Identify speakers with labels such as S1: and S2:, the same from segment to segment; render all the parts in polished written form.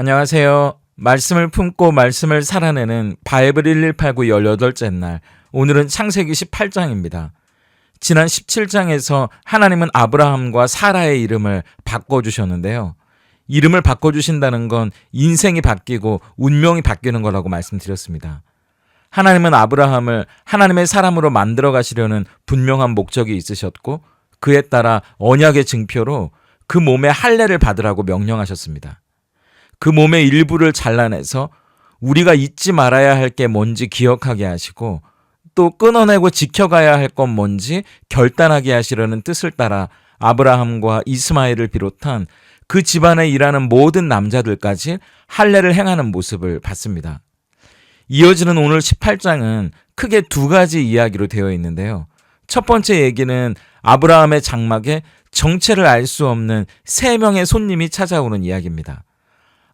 S1: 안녕하세요. 말씀을 품고 말씀을 살아내는 바이블 1189 18째 날, 오늘은 창세기 18장입니다. 지난 17장에서 하나님은 아브라함과 사라의 이름을 바꿔주셨는데요. 이름을 바꿔주신다는 건 인생이 바뀌고 운명이 바뀌는 거라고 말씀드렸습니다. 하나님은 아브라함을 하나님의 사람으로 만들어 가시려는 분명한 목적이 있으셨고, 그에 따라 언약의 증표로 그 몸에 할례를 받으라고 명령하셨습니다. 그 몸의 일부를 잘라내서 우리가 잊지 말아야 할 게 뭔지 기억하게 하시고, 또 끊어내고 지켜가야 할 건 뭔지 결단하게 하시려는 뜻을 따라 아브라함과 이스마엘을 비롯한 그 집안에 일하는 모든 남자들까지 할례를 행하는 모습을 봤습니다. 이어지는 오늘 18장은 크게 두 가지 이야기로 되어 있는데요. 첫 번째 얘기는 아브라함의 장막에 정체를 알 수 없는 3명의 손님이 찾아오는 이야기입니다.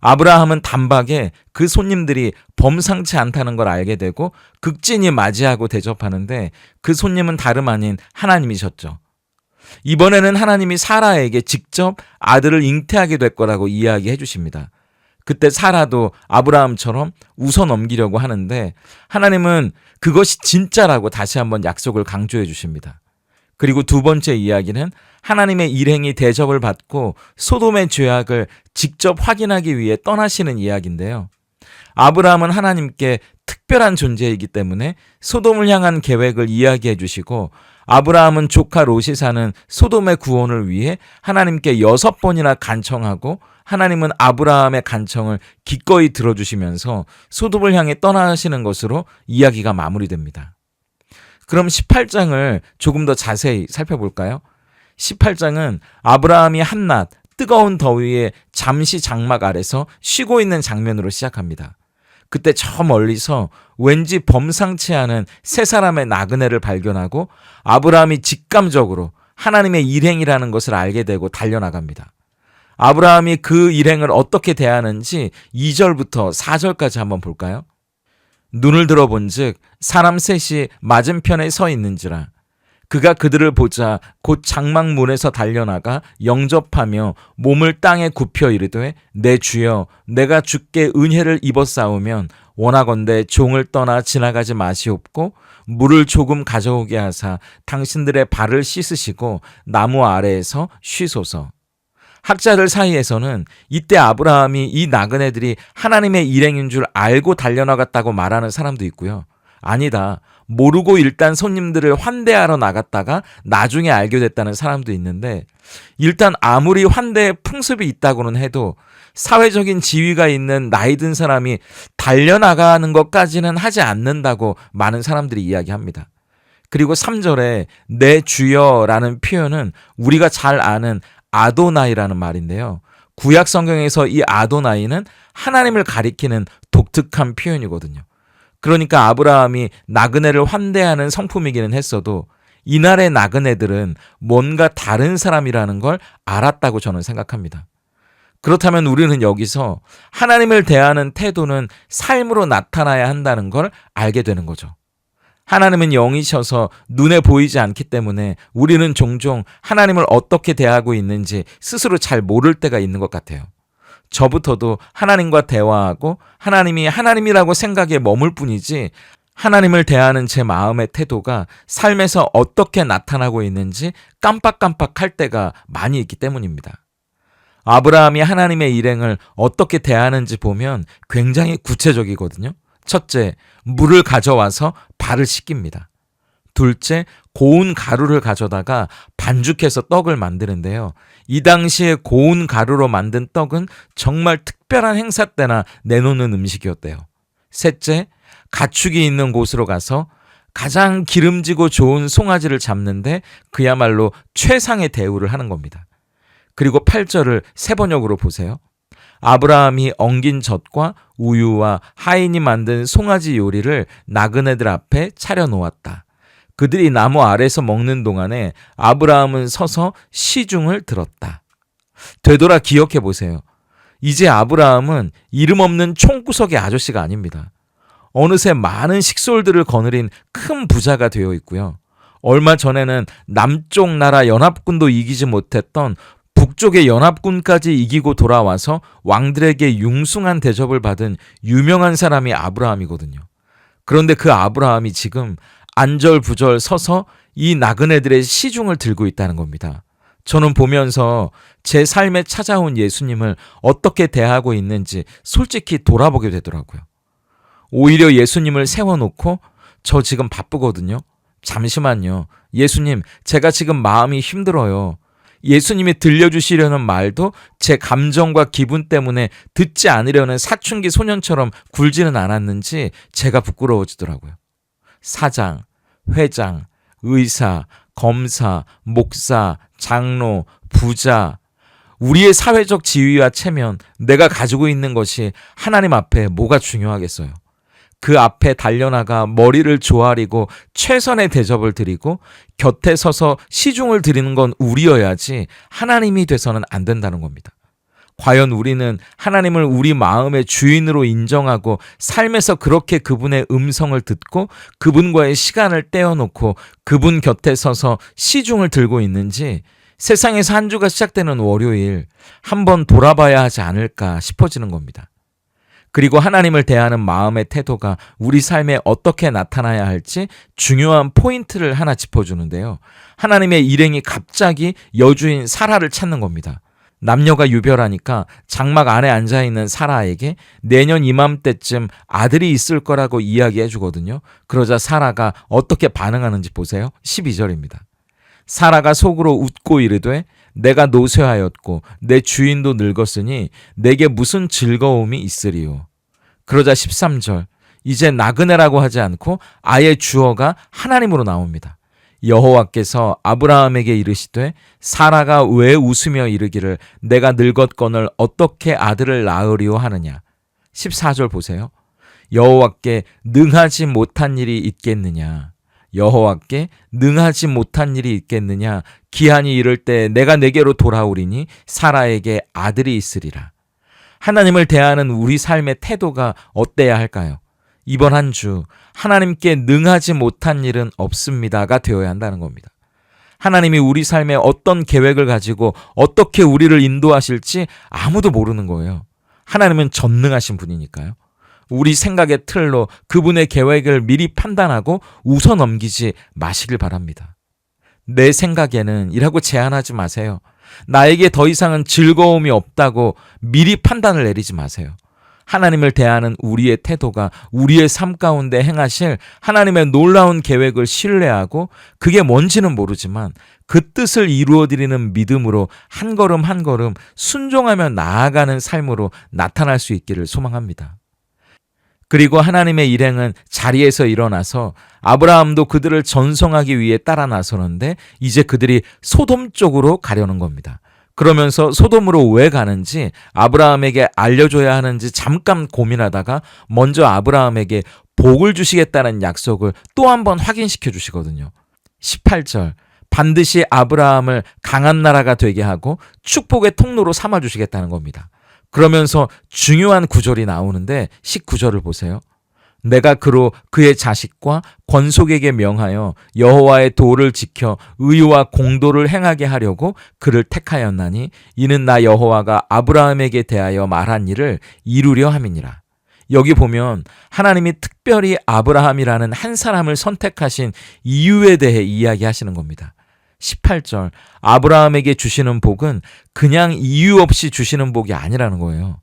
S1: 아브라함은 단박에 그 손님들이 범상치 않다는 걸 알게 되고 극진히 맞이하고 대접하는데, 그 손님은 다름 아닌 하나님이셨죠. 이번에는 하나님이 사라에게 직접 아들을 잉태하게 될 거라고 이야기해 주십니다. 그때 사라도 아브라함처럼 웃어 넘기려고 하는데, 하나님은 그것이 진짜라고 다시 한번 약속을 강조해 주십니다. 그리고 두 번째 이야기는 하나님의 일행이 대접을 받고 소돔의 죄악을 직접 확인하기 위해 떠나시는 이야기인데요. 아브라함은 하나님께 특별한 존재이기 때문에 소돔을 향한 계획을 이야기해 주시고, 아브라함은 조카 롯이 사는 소돔의 구원을 위해 하나님께 6번이나 간청하고, 하나님은 아브라함의 간청을 기꺼이 들어주시면서 소돔을 향해 떠나시는 것으로 이야기가 마무리됩니다. 그럼 18장을 조금 더 자세히 살펴볼까요? 18장은 아브라함이 한낮 뜨거운 더위에 잠시 장막 아래서 쉬고 있는 장면으로 시작합니다. 그때 저 멀리서 왠지 범상치 않은 세 사람의 나그네를 발견하고 아브라함이 직감적으로 하나님의 일행이라는 것을 알게 되고 달려나갑니다. 아브라함이 그 일행을 어떻게 대하는지 2절부터 4절까지 한번 볼까요? 눈을 들어본즉 사람 셋이 맞은편에 서 있는지라. 그가 그들을 보자 곧 장막 문에서 달려나가 영접하며 몸을 땅에 굽혀 이르되, 내 주여, 내가 주께 은혜를 입었사오면 원하건대 종을 떠나 지나가지 마시옵고 물을 조금 가져오게 하사 당신들의 발을 씻으시고 나무 아래에서 쉬소서. 학자들 사이에서는 이때 아브라함이 이 나그네들이 하나님의 일행인 줄 알고 달려나갔다고 말하는 사람도 있고요. 아니다, 모르고 일단 손님들을 환대하러 나갔다가 나중에 알게 됐다는 사람도 있는데, 일단 아무리 환대의 풍습이 있다고는 해도 사회적인 지위가 있는 나이 든 사람이 달려나가는 것까지는 하지 않는다고 많은 사람들이 이야기합니다. 그리고 3절에 내 주여라는 표현은 우리가 잘 아는 아도나이라는 말인데요. 구약 성경에서 이 아도나이는 하나님을 가리키는 독특한 표현이거든요. 그러니까 아브라함이 나그네를 환대하는 성품이기는 했어도 이날의 나그네들은 뭔가 다른 사람이라는 걸 알았다고 저는 생각합니다. 그렇다면 우리는 여기서 하나님을 대하는 태도는 삶으로 나타나야 한다는 걸 알게 되는 거죠. 하나님은 영이셔서 눈에 보이지 않기 때문에 우리는 종종 하나님을 어떻게 대하고 있는지 스스로 잘 모를 때가 있는 것 같아요. 저부터도 하나님과 대화하고 하나님이 하나님이라고 생각에 머물 뿐이지, 하나님을 대하는 제 마음의 태도가 삶에서 어떻게 나타나고 있는지 깜빡깜빡할 때가 많이 있기 때문입니다. 아브라함이 하나님의 일행을 어떻게 대하는지 보면 굉장히 구체적이거든요. 첫째, 물을 가져와서 발을 씻깁니다. 둘째, 고운 가루를 가져다가 반죽해서 떡을 만드는데요. 이 당시에 고운 가루로 만든 떡은 정말 특별한 행사 때나 내놓는 음식이었대요. 셋째, 가축이 있는 곳으로 가서 가장 기름지고 좋은 송아지를 잡는데 그야말로 최상의 대우를 하는 겁니다. 그리고 8절을 세번역으로 보세요. 아브라함이 엉긴 젖과 우유와 하인이 만든 송아지 요리를 나그네들 앞에 차려놓았다. 그들이 나무 아래서 먹는 동안에 아브라함은 서서 시중을 들었다. 되돌아 기억해 보세요. 이제 아브라함은 이름 없는 총구석의 아저씨가 아닙니다. 어느새 많은 식솔들을 거느린 큰 부자가 되어 있고요. 얼마 전에는 남쪽 나라 연합군도 이기지 못했던 북쪽의 연합군까지 이기고 돌아와서 왕들에게 융숭한 대접을 받은 유명한 사람이 아브라함이거든요. 그런데 그 아브라함이 지금 안절부절 서서 이 나그네들의 시중을 들고 있다는 겁니다. 저는 보면서 제 삶에 찾아온 예수님을 어떻게 대하고 있는지 솔직히 돌아보게 되더라고요. 오히려 예수님을 세워놓고 저 지금 바쁘거든요. 잠시만요. 예수님, 제가 지금 마음이 힘들어요. 예수님이 들려주시려는 말도 제 감정과 기분 때문에 듣지 않으려는 사춘기 소년처럼 굴지는 않았는지 제가 부끄러워지더라고요. 사장, 회장, 의사, 검사, 목사, 장로, 부자, 우리의 사회적 지위와 체면, 내가 가지고 있는 것이 하나님 앞에 뭐가 중요하겠어요. 그 앞에 달려나가 머리를 조아리고 최선의 대접을 드리고 곁에 서서 시중을 드리는 건 우리여야지 하나님이 돼서는 안 된다는 겁니다. 과연 우리는 하나님을 우리 마음의 주인으로 인정하고 삶에서 그렇게 그분의 음성을 듣고 그분과의 시간을 떼어놓고 그분 곁에 서서 시중을 들고 있는지 세상에서 한 주가 시작되는 월요일 한번 돌아봐야 하지 않을까 싶어지는 겁니다. 그리고 하나님을 대하는 마음의 태도가 우리 삶에 어떻게 나타나야 할지 중요한 포인트를 하나 짚어주는데요. 하나님의 일행이 갑자기 여주인 사라를 찾는 겁니다. 남녀가 유별하니까 장막 안에 앉아있는 사라에게 내년 이맘때쯤 아들이 있을 거라고 이야기해 주거든요. 그러자 사라가 어떻게 반응하는지 보세요. 12절입니다. 사라가 속으로 웃고 이르되 내가 노쇠하였고 내 주인도 늙었으니 내게 무슨 즐거움이 있으리요. 그러자 13절, 이제 나그네라고 하지 않고 아예 주어가 하나님으로 나옵니다. 여호와께서 아브라함에게 이르시되 사라가 왜 웃으며 이르기를 내가 늙었거늘 어떻게 아들을 낳으리오 하느냐. 14절 보세요. 여호와께 능하지 못한 일이 있겠느냐. 여호와께 능하지 못한 일이 있겠느냐. 기한이 이를 때 내가 내게로 돌아오리니 사라에게 아들이 있으리라. 하나님을 대하는 우리 삶의 태도가 어때야 할까요? 이번 한 주 하나님께 능하지 못한 일은 없습니다가 되어야 한다는 겁니다. 하나님이 우리 삶에 어떤 계획을 가지고 어떻게 우리를 인도하실지 아무도 모르는 거예요. 하나님은 전능하신 분이니까요. 우리 생각의 틀로 그분의 계획을 미리 판단하고 웃어 넘기지 마시길 바랍니다. 내 생각에는 이라고 제안하지 마세요. 나에게 더 이상은 즐거움이 없다고 미리 판단을 내리지 마세요. 하나님을 대하는 우리의 태도가 우리의 삶 가운데 행하실 하나님의 놀라운 계획을 신뢰하고 그게 뭔지는 모르지만 그 뜻을 이루어드리는 믿음으로 한 걸음 한 걸음 순종하며 나아가는 삶으로 나타날 수 있기를 소망합니다. 그리고 하나님의 일행은 자리에서 일어나서 아브라함도 그들을 전송하기 위해 따라 나서는데 이제 그들이 소돔 쪽으로 가려는 겁니다. 그러면서 소돔으로 왜 가는지 아브라함에게 알려줘야 하는지 잠깐 고민하다가 먼저 아브라함에게 복을 주시겠다는 약속을 또 한 번 확인시켜 주시거든요. 18절, 반드시 아브라함을 강한 나라가 되게 하고 축복의 통로로 삼아 주시겠다는 겁니다. 그러면서 중요한 구절이 나오는데 19절을 보세요. 내가 그로 그의 자식과 권속에게 명하여 여호와의 도를 지켜 의와 공도를 행하게 하려고 그를 택하였나니 이는 나 여호와가 아브라함에게 대하여 말한 일을 이루려 함이니라. 여기 보면 하나님이 특별히 아브라함이라는 한 사람을 선택하신 이유에 대해 이야기하시는 겁니다. 18절, 아브라함에게 주시는 복은 그냥 이유 없이 주시는 복이 아니라는 거예요.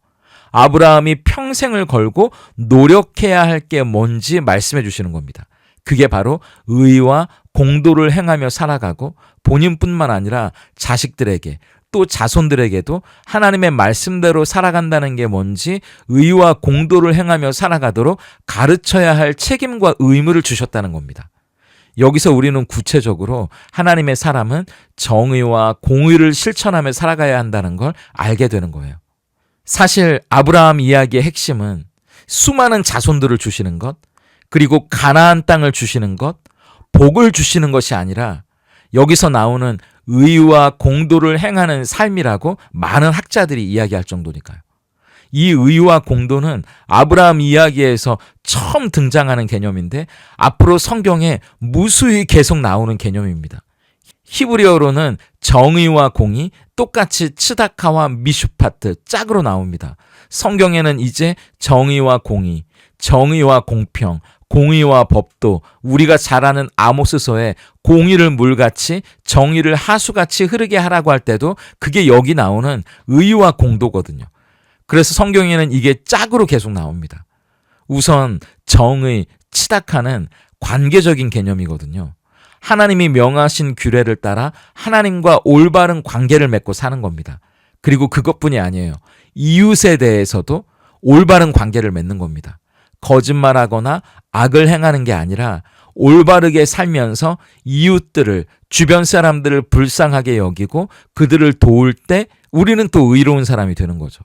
S1: 아브라함이 평생을 걸고 노력해야 할 게 뭔지 말씀해 주시는 겁니다. 그게 바로 의와 공도를 행하며 살아가고 본인뿐만 아니라 자식들에게 또 자손들에게도 하나님의 말씀대로 살아간다는 게 뭔지 의와 공도를 행하며 살아가도록 가르쳐야 할 책임과 의무를 주셨다는 겁니다. 여기서 우리는 구체적으로 하나님의 사람은 정의와 공의를 실천하며 살아가야 한다는 걸 알게 되는 거예요. 사실 아브라함 이야기의 핵심은 수많은 자손들을 주시는 것, 그리고 가나안 땅을 주시는 것, 복을 주시는 것이 아니라 여기서 나오는 의와 공도를 행하는 삶이라고 많은 학자들이 이야기할 정도니까요. 이 의와 공도는 아브라함 이야기에서 처음 등장하는 개념인데 앞으로 성경에 무수히 계속 나오는 개념입니다. 히브리어로는 정의와 공의 똑같이 츠다카와 미슈파트 짝으로 나옵니다. 성경에는 이제 정의와 공의, 정의와 공평, 공의와 법도 우리가 잘 아는 아모스서에 공의를 물같이 정의를 하수같이 흐르게 하라고 할 때도 그게 여기 나오는 의와 공도거든요. 그래서 성경에는 이게 짝으로 계속 나옵니다. 우선 정의, 치다카는 관계적인 개념이거든요. 하나님이 명하신 규례를 따라 하나님과 올바른 관계를 맺고 사는 겁니다. 그리고 그것뿐이 아니에요. 이웃에 대해서도 올바른 관계를 맺는 겁니다. 거짓말하거나 악을 행하는 게 아니라 올바르게 살면서 이웃들을, 주변 사람들을 불쌍하게 여기고 그들을 도울 때 우리는 또 의로운 사람이 되는 거죠.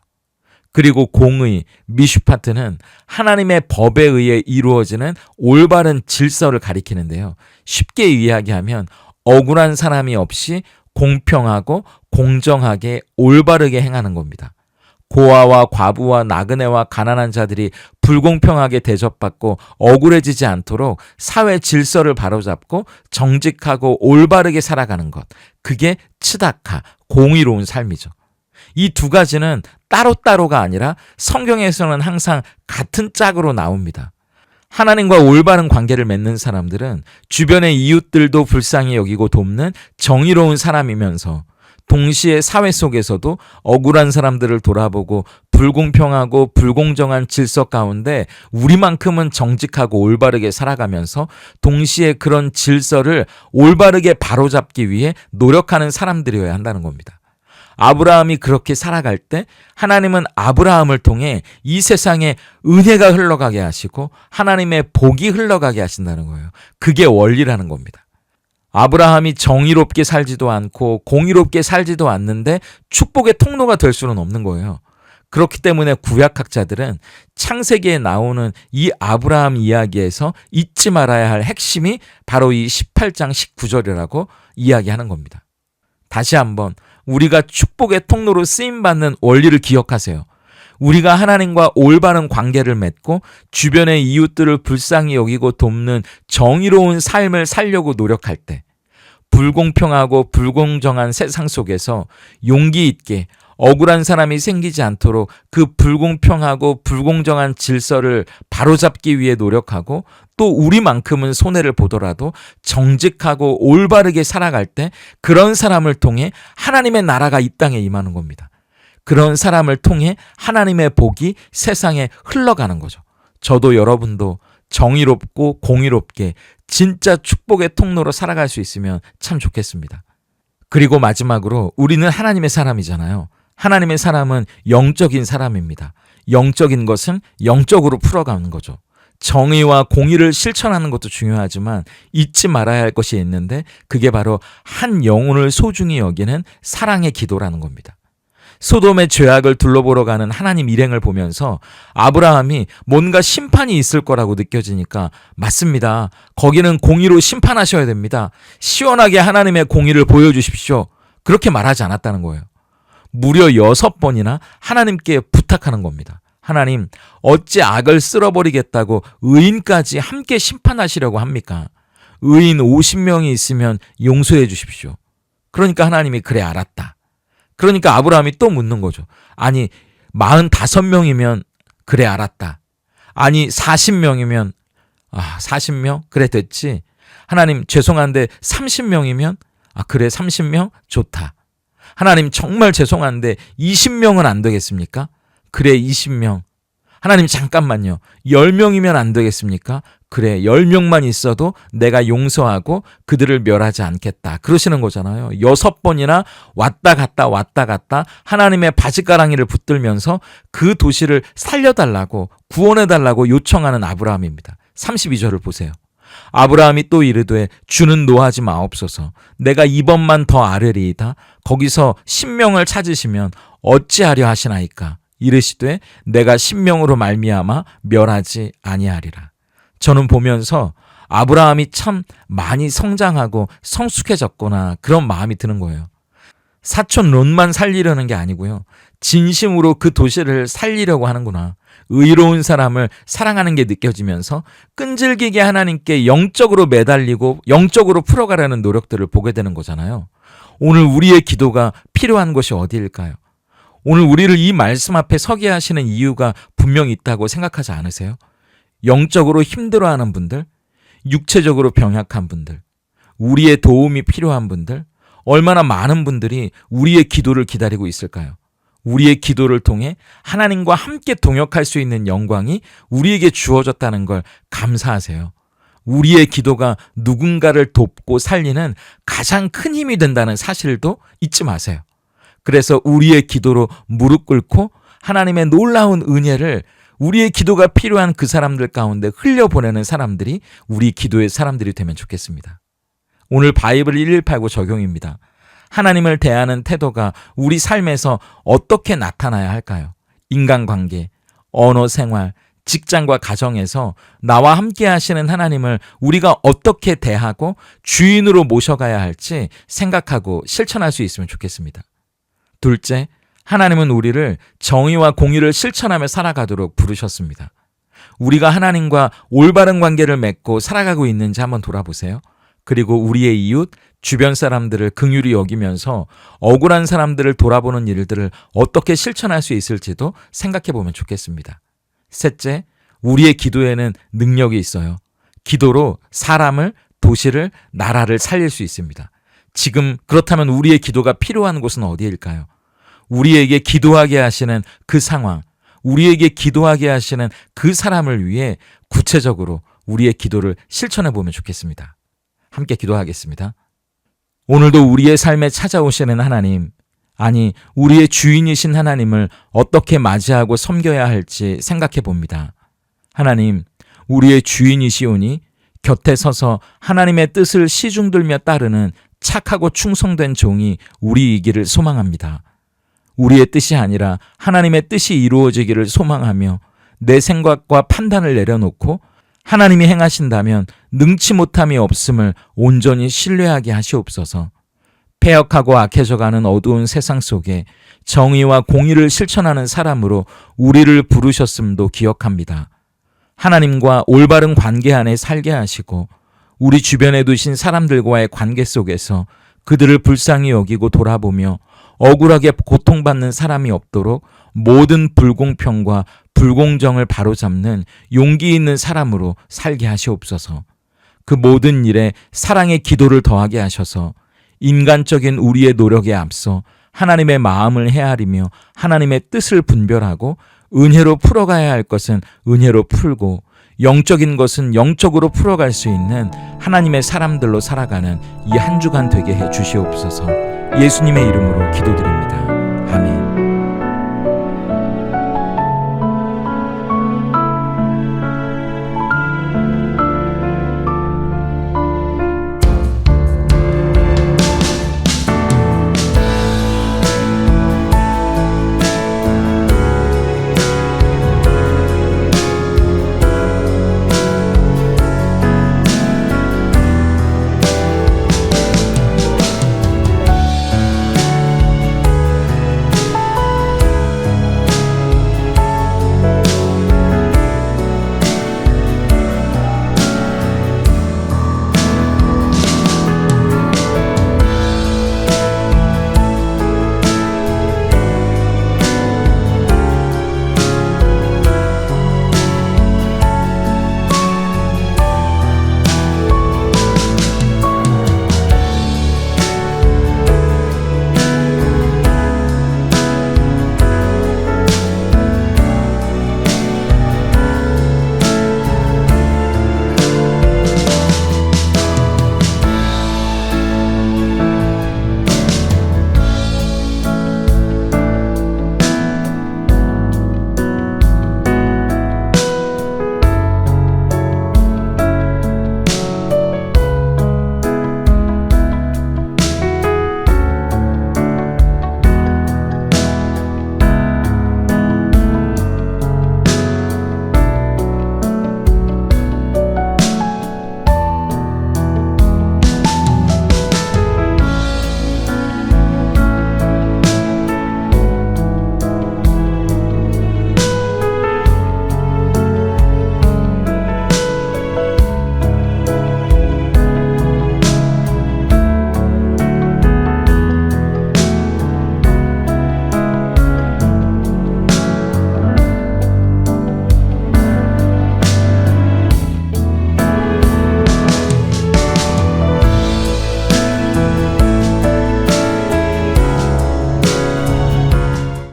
S1: 그리고 공의, 미슈파트는 하나님의 법에 의해 이루어지는 올바른 질서를 가리키는데요. 쉽게 이야기하면 억울한 사람이 없이 공평하고 공정하게 올바르게 행하는 겁니다. 고아와 과부와 나그네와 가난한 자들이 불공평하게 대접받고 억울해지지 않도록 사회 질서를 바로잡고 정직하고 올바르게 살아가는 것. 그게 츠다카, 공의로운 삶이죠. 이 두 가지는 따로따로가 아니라 성경에서는 항상 같은 짝으로 나옵니다. 하나님과 올바른 관계를 맺는 사람들은 주변의 이웃들도 불쌍히 여기고 돕는 정의로운 사람이면서 동시에 사회 속에서도 억울한 사람들을 돌아보고 불공평하고 불공정한 질서 가운데 우리만큼은 정직하고 올바르게 살아가면서 동시에 그런 질서를 올바르게 바로잡기 위해 노력하는 사람들이어야 한다는 겁니다. 아브라함이 그렇게 살아갈 때 하나님은 아브라함을 통해 이 세상에 은혜가 흘러가게 하시고 하나님의 복이 흘러가게 하신다는 거예요. 그게 원리라는 겁니다. 아브라함이 정의롭게 살지도 않고 공의롭게 살지도 않는데 축복의 통로가 될 수는 없는 거예요. 그렇기 때문에 구약학자들은 창세기에 나오는 이 아브라함 이야기에서 잊지 말아야 할 핵심이 바로 이 18장 19절이라고 이야기하는 겁니다. 다시 한번 우리가 축복의 통로로 쓰임받는 원리를 기억하세요. 우리가 하나님과 올바른 관계를 맺고 주변의 이웃들을 불쌍히 여기고 돕는 정의로운 삶을 살려고 노력할 때 불공평하고 불공정한 세상 속에서 용기 있게 억울한 사람이 생기지 않도록 그 불공평하고 불공정한 질서를 바로잡기 위해 노력하고 또 우리만큼은 손해를 보더라도 정직하고 올바르게 살아갈 때 그런 사람을 통해 하나님의 나라가 이 땅에 임하는 겁니다. 그런 사람을 통해 하나님의 복이 세상에 흘러가는 거죠. 저도 여러분도 정의롭고 공의롭게 진짜 축복의 통로로 살아갈 수 있으면 참 좋겠습니다. 그리고 마지막으로 우리는 하나님의 사람이잖아요. 하나님의 사람은 영적인 사람입니다. 영적인 것은 영적으로 풀어가는 거죠. 정의와 공의를 실천하는 것도 중요하지만 잊지 말아야 할 것이 있는데 그게 바로 한 영혼을 소중히 여기는 사랑의 기도라는 겁니다. 소돔의 죄악을 둘러보러 가는 하나님 일행을 보면서 아브라함이 뭔가 심판이 있을 거라고 느껴지니까 맞습니다. 거기는 공의로 심판하셔야 됩니다. 시원하게 하나님의 공의를 보여주십시오. 그렇게 말하지 않았다는 거예요. 무려 6번이나 하나님께 부탁하는 겁니다. 하나님, 어찌 악을 쓸어버리겠다고 의인까지 함께 심판하시려고 합니까? 의인 50명이 있으면 용서해 주십시오. 그러니까 하나님이 그래 알았다. 그러니까 아브라함이 또 묻는 거죠. 아니 45명이면 그래 알았다. 아니 40명이면 40명? 그래 됐지. 하나님 죄송한데 30명이면 그래 30명? 좋다. 하나님 정말 죄송한데 20명은 안 되겠습니까? 그래 20명. 하나님 잠깐만요. 10명이면 안 되겠습니까? 그래 10명만 있어도 내가 용서하고 그들을 멸하지 않겠다. 그러시는 거잖아요. 6번이나 왔다 갔다 하나님의 바지가랑이를 붙들면서 그 도시를 살려달라고 구원해달라고 요청하는 아브라함입니다. 32절을 보세요. 아브라함이 또 이르되 주는 노하지 마옵소서. 내가 이번만 더 아뢰리이다. 거기서 10명을 찾으시면 어찌하려 하시나이까. 이르시되 내가 10명으로 말미암아 멸하지 아니하리라. 저는 보면서 아브라함이 참 많이 성장하고 성숙해졌구나 그런 마음이 드는 거예요. 사촌 롯만 살리려는 게 아니고요. 진심으로 그 도시를 살리려고 하는구나. 의로운 사람을 사랑하는 게 느껴지면서 끈질기게 하나님께 영적으로 매달리고 영적으로 풀어가려는 노력들을 보게 되는 거잖아요. 오늘 우리의 기도가 필요한 곳이 어디일까요? 오늘 우리를 이 말씀 앞에 서게 하시는 이유가 분명히 있다고 생각하지 않으세요? 영적으로 힘들어하는 분들, 육체적으로 병약한 분들, 우리의 도움이 필요한 분들, 얼마나 많은 분들이 우리의 기도를 기다리고 있을까요? 우리의 기도를 통해 하나님과 함께 동역할 수 있는 영광이 우리에게 주어졌다는 걸 감사하세요. 우리의 기도가 누군가를 돕고 살리는 가장 큰 힘이 된다는 사실도 잊지 마세요. 그래서 우리의 기도로 무릎 꿇고 하나님의 놀라운 은혜를 우리의 기도가 필요한 그 사람들 가운데 흘려보내는 사람들이 우리 기도의 사람들이 되면 좋겠습니다. 오늘 바이블 1189 적용입니다. 하나님을 대하는 태도가 우리 삶에서 어떻게 나타나야 할까요? 인간관계, 언어 생활, 직장과 가정에서 나와 함께 하시는 하나님을 우리가 어떻게 대하고 주인으로 모셔가야 할지 생각하고 실천할 수 있으면 좋겠습니다. 둘째, 하나님은 우리를 정의와 공의를 실천하며 살아가도록 부르셨습니다. 우리가 하나님과 올바른 관계를 맺고 살아가고 있는지 한번 돌아보세요. 그리고 우리의 이웃, 주변 사람들을 긍휼히 여기면서 억울한 사람들을 돌아보는 일들을 어떻게 실천할 수 있을지도 생각해 보면 좋겠습니다. 셋째, 우리의 기도에는 능력이 있어요. 기도로 사람을, 도시를, 나라를 살릴 수 있습니다. 지금 그렇다면 우리의 기도가 필요한 곳은 어디일까요? 우리에게 기도하게 하시는 그 상황, 우리에게 기도하게 하시는 그 사람을 위해 구체적으로 우리의 기도를 실천해 보면 좋겠습니다. 함께 기도하겠습니다. 오늘도 우리의 삶에 찾아오시는 하나님, 아니 우리의 주인이신 하나님을 어떻게 맞이하고 섬겨야 할지 생각해 봅니다. 하나님, 우리의 주인이시오니 곁에 서서 하나님의 뜻을 시중들며 따르는 착하고 충성된 종이 우리이기를 소망합니다. 우리의 뜻이 아니라 하나님의 뜻이 이루어지기를 소망하며 내 생각과 판단을 내려놓고 하나님이 행하신다면 능치 못함이 없음을 온전히 신뢰하게 하시옵소서. 폐역하고 악해져가는 어두운 세상 속에 정의와 공의를 실천하는 사람으로 우리를 부르셨음도 기억합니다. 하나님과 올바른 관계 안에 살게 하시고 우리 주변에 두신 사람들과의 관계 속에서 그들을 불쌍히 여기고 돌아보며 억울하게 고통받는 사람이 없도록 모든 불공평과 불공정을 바로잡는 용기 있는 사람으로 살게 하시옵소서. 그 모든 일에 사랑의 기도를 더하게 하셔서 인간적인 우리의 노력에 앞서 하나님의 마음을 헤아리며 하나님의 뜻을 분별하고 은혜로 풀어가야 할 것은 은혜로 풀고 영적인 것은 영적으로 풀어갈 수 있는 하나님의 사람들로 살아가는 이 한 주간 되게 해 주시옵소서. 예수님의 이름으로 기도드립니다.